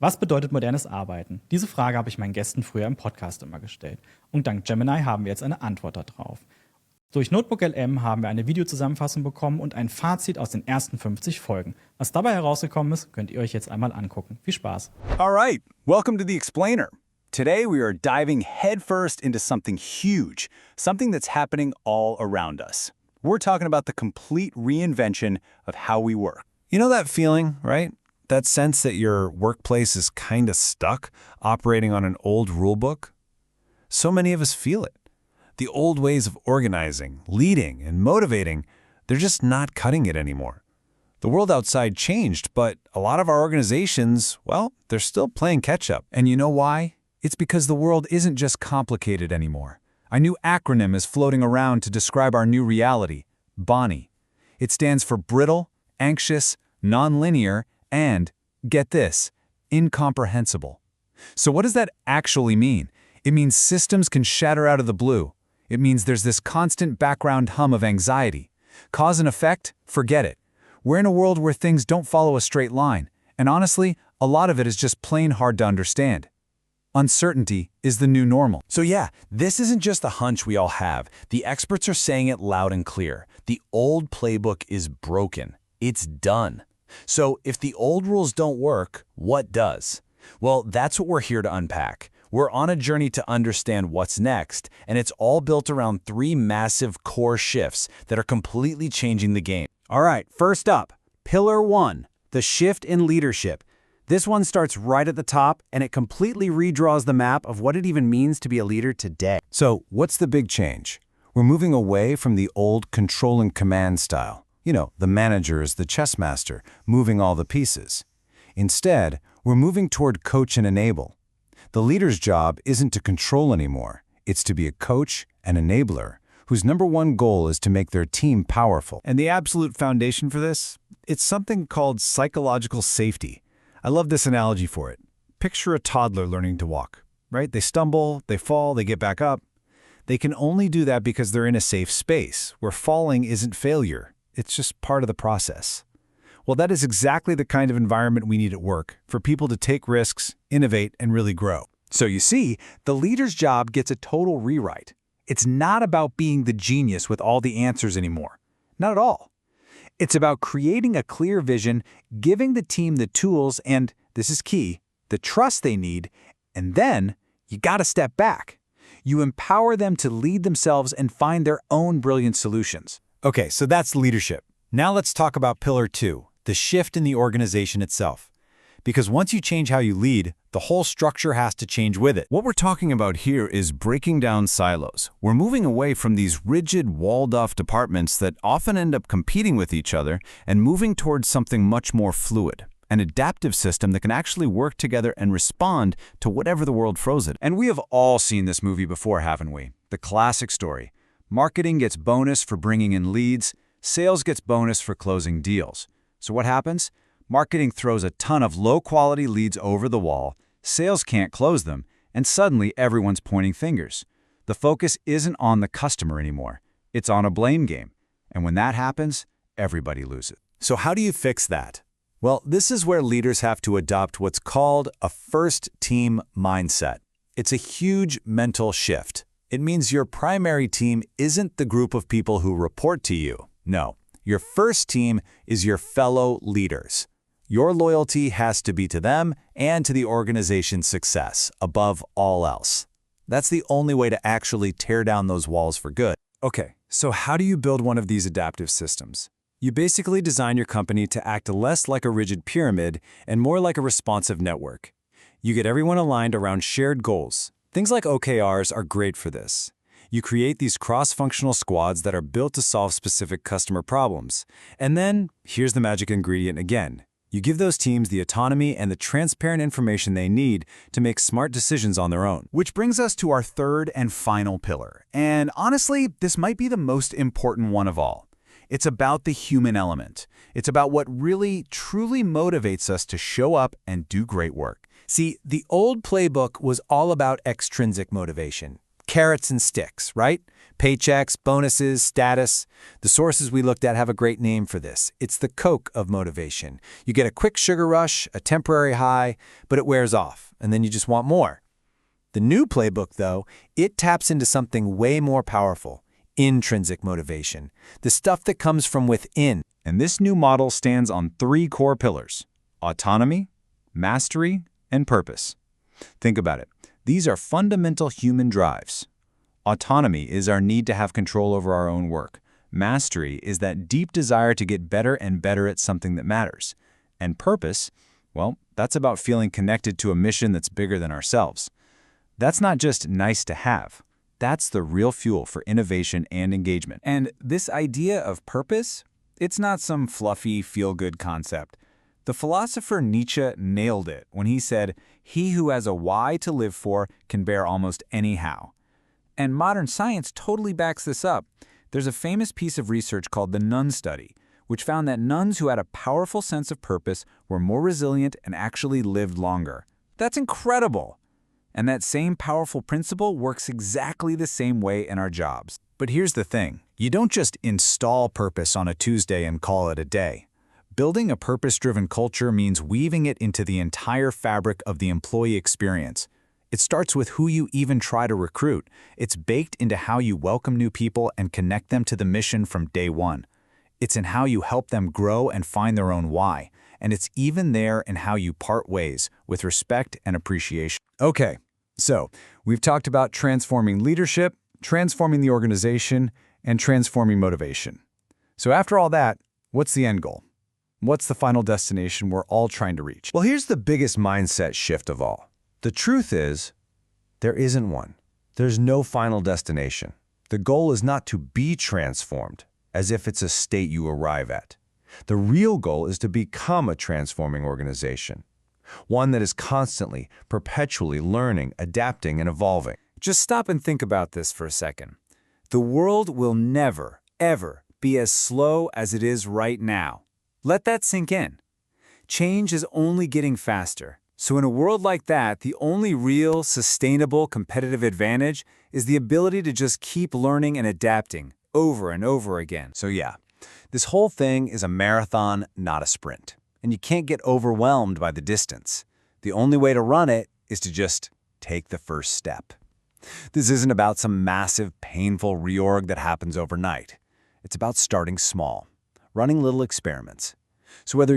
Was bedeutet modernes Arbeiten? Diese Frage habe ich meinen Gästen früher im Podcast immer gestellt. Und dank Gemini haben wir jetzt eine Antwort darauf. Durch NotebookLM haben wir eine Videozusammenfassung bekommen und ein Fazit aus den ersten 50 Folgen. Was dabei herausgekommen ist, könnt ihr euch jetzt einmal angucken. Viel Spaß! All right, welcome to the Explainer. Today we are diving headfirst into something huge, something that's happening all around us. We're talking about the complete reinvention of how we work. You know that feeling, right? That sense that your workplace is kind of stuck, operating on an old rulebook? So many of us feel it. The old ways of organizing, leading, and motivating, they're just not cutting it anymore. The world outside changed, but a lot of our organizations, well, they're still playing catch-up. And you know why? It's because the world isn't just complicated anymore. A new acronym is floating around to describe our new reality, BANI. It stands for brittle, anxious, nonlinear, and, get this, incomprehensible. So what does that actually mean? It means systems can shatter out of the blue. It means there's this constant background hum of anxiety. Cause and effect? Forget it. We're in a world where things don't follow a straight line, and honestly, a lot of it is just plain hard to understand. Uncertainty is the new normal. So yeah, this isn't just a hunch we all have. The experts are saying it loud and clear. The old playbook is broken. It's done. So if the old rules don't work, what does? Well, that's what we're here to unpack. We're on a journey to understand what's next, and it's all built around three massive core shifts that are completely changing the game. All right, first up, Pillar 1, the shift in leadership. This one starts right at the top, and it completely redraws the map of what it even means to be a leader today. So what's the big change? We're moving away from the old control and command style. You know, the manager is the chess master, moving all the pieces. Instead, we're moving toward coach and enable. The leader's job isn't to control anymore. It's to be a coach and enabler whose number one goal is to make their team powerful. And the absolute foundation for this? It's something called psychological safety. I love this analogy for it. Picture a toddler learning to walk, right? They stumble, they fall, they get back up. They can only do that because they're in a safe space where falling isn't failure. It's just part of the process. Well, that is exactly the kind of environment we need at work for people to take risks, innovate, and really grow. So you see, the leader's job gets a total rewrite. It's not about being the genius with all the answers anymore. Not at all. It's about creating a clear vision, giving the team the tools and, this is key, the trust they need, and then you gotta step back. You empower them to lead themselves and find their own brilliant solutions. Okay, so that's leadership. Now let's talk about Pillar 2, the shift in the organization itself. Because once you change how you lead, the whole structure has to change with it. What we're talking about here is breaking down silos. We're moving away from these rigid, walled-off departments that often end up competing with each other and moving towards something much more fluid, an adaptive system that can actually work together and respond to whatever the world throws at it. And we have all seen this movie before, haven't we? The classic story. Marketing gets bonus for bringing in leads, sales gets bonus for closing deals. So what happens? Marketing throws a ton of low-quality leads over the wall, sales can't close them, and suddenly everyone's pointing fingers. The focus isn't on the customer anymore. It's on a blame game. And when that happens, everybody loses. So how do you fix that? Well, this is where leaders have to adopt what's called a first-team mindset. It's a huge mental shift. It means your primary team isn't the group of people who report to you. No, your first team is your fellow leaders. Your loyalty has to be to them and to the organization's success, above all else. That's the only way to actually tear down those walls for good. Okay, so how do you build one of these adaptive systems? You basically design your company to act less like a rigid pyramid and more like a responsive network. You get everyone aligned around shared goals. Things like OKRs are great for this. You create these cross-functional squads that are built to solve specific customer problems. And then, here's the magic ingredient again. You give those teams the autonomy and the transparent information they need to make smart decisions on their own. Which brings us to our third and final pillar. And honestly, this might be the most important one of all. It's about the human element. It's about what really, truly motivates us to show up and do great work. See, the old playbook was all about extrinsic motivation. carrots and sticks, right? Paychecks, bonuses, status. The sources we looked at have a great name for this. It's the Coke of motivation. You get a quick sugar rush, a temporary high, but it wears off, and then you just want more. The new playbook, though, it taps into something way more powerful: intrinsic motivation, the stuff that comes from within. And this new model stands on 3 core pillars: autonomy, mastery, and purpose. Think about it. These are fundamental human drives. Autonomy is our need to have control over our own work. Mastery is that deep desire to get better and better at something that matters. And purpose, well, that's about feeling connected to a mission that's bigger than ourselves. That's not just nice to have. That's the real fuel for innovation and engagement. And this idea of purpose, it's not some fluffy, feel-good concept. The philosopher Nietzsche nailed it when he said, "He who has a why to live for can bear almost any how." And modern science totally backs this up. There's a famous piece of research called the Nun study, which found that nuns who had a powerful sense of purpose were more resilient and actually lived longer. That's incredible! And that same powerful principle works exactly the same way in our jobs. But here's the thing. You don't just install purpose on a Tuesday and call it a day. Building a purpose-driven culture means weaving it into the entire fabric of the employee experience. It starts with who you even try to recruit. It's baked into how you welcome new people and connect them to the mission from day one. It's in how you help them grow and find their own why. And it's even there in how you part ways with respect and appreciation. Okay, so we've talked about transforming leadership, transforming the organization, and transforming motivation. So after all that, what's the end goal? What's the final destination we're all trying to reach? Well, here's the biggest mindset shift of all. The truth is, there isn't one. There's no final destination. The goal is not to be transformed, as if it's a state you arrive at. The real goal is to become a transforming organization, one that is constantly, perpetually learning, adapting, and evolving. Just stop and think about this for a second. The world will never, ever be as slow as it is right now. Let that sink in. Change is only getting faster. So in a world like that, the only real, sustainable competitive advantage is the ability to just keep learning and adapting over and over again. So yeah, this whole thing is a marathon, not a sprint. And you can't get overwhelmed by the distance. The only way to run it is to just take the first step. This isn't about some massive, painful reorg that happens overnight. It's about starting small, running little experiments. So whether